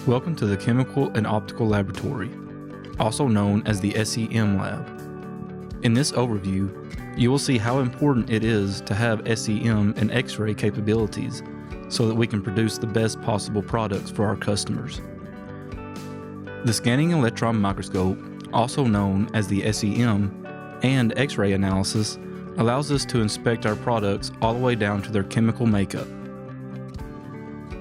Welcome to the Chemical and Optical Laboratory, also known as the SEM Lab. In this overview, you will see how important it is to have SEM and X-ray capabilities so that we can produce the best possible products for our customers. The Scanning Electron Microscope, also known as the SEM, and X-ray analysis allows us to inspect our products all the way down to their chemical makeup.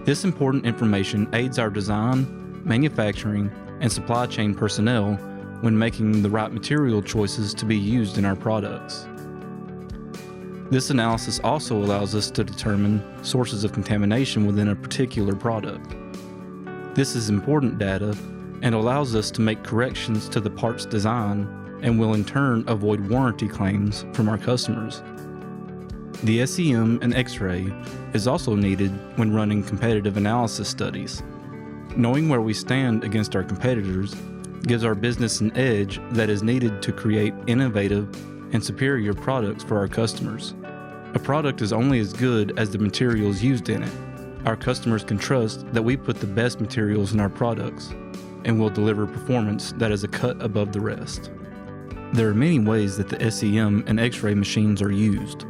This important information aids our design, manufacturing, and supply chain personnel when making the right material choices to be used in our products. This analysis also allows us to determine sources of contamination within a particular product. This is important data and allows us to make corrections to the part's design and will in turn avoid warranty claims from our customers. The SEM and X-ray is also needed when running competitive analysis studies. Knowing where we stand against our competitors gives our business an edge that is needed to create innovative and superior products for our customers. A product is only as good as the materials used in it. Our customers can trust that we put the best materials in our products and will deliver performance that is a cut above the rest. There are many ways that the SEM and X-ray machines are used.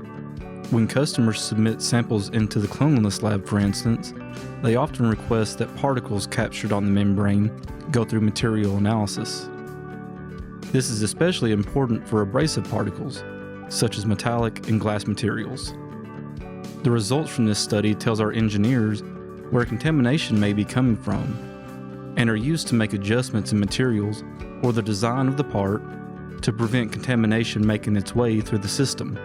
When customers submit samples into the cleanliness lab, for instance, they often request that particles captured on the membrane go through material analysis. This is especially important for abrasive particles, such as metallic and glass materials. The results from this study tells our engineers where contamination may be coming from, and are used to make adjustments in materials or the design of the part to prevent contamination making its way through the system.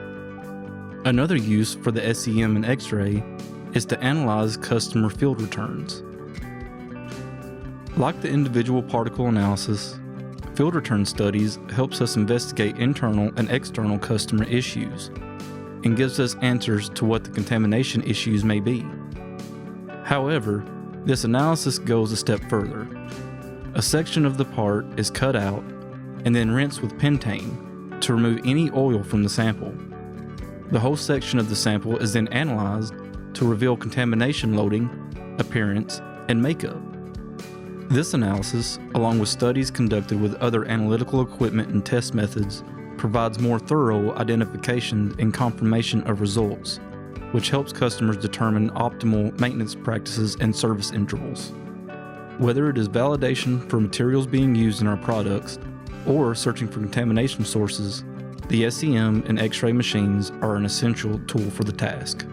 Another use for the SEM and X-ray is to analyze customer field returns. Like the individual particle analysis, field return studies helps us investigate internal and external customer issues and gives us answers to what the contamination issues may be. However, this analysis goes a step further. A section of the part is cut out and then rinsed with pentane to remove any oil from the sample. The whole section of the sample is then analyzed to reveal contamination loading, appearance, and makeup. This analysis, along with studies conducted with other analytical equipment and test methods, provides more thorough identification and confirmation of results, which helps customers determine optimal maintenance practices and service intervals. Whether it is validation for materials being used in our products or searching for contamination sources, the SEM and X-ray machines are an essential tool for the task.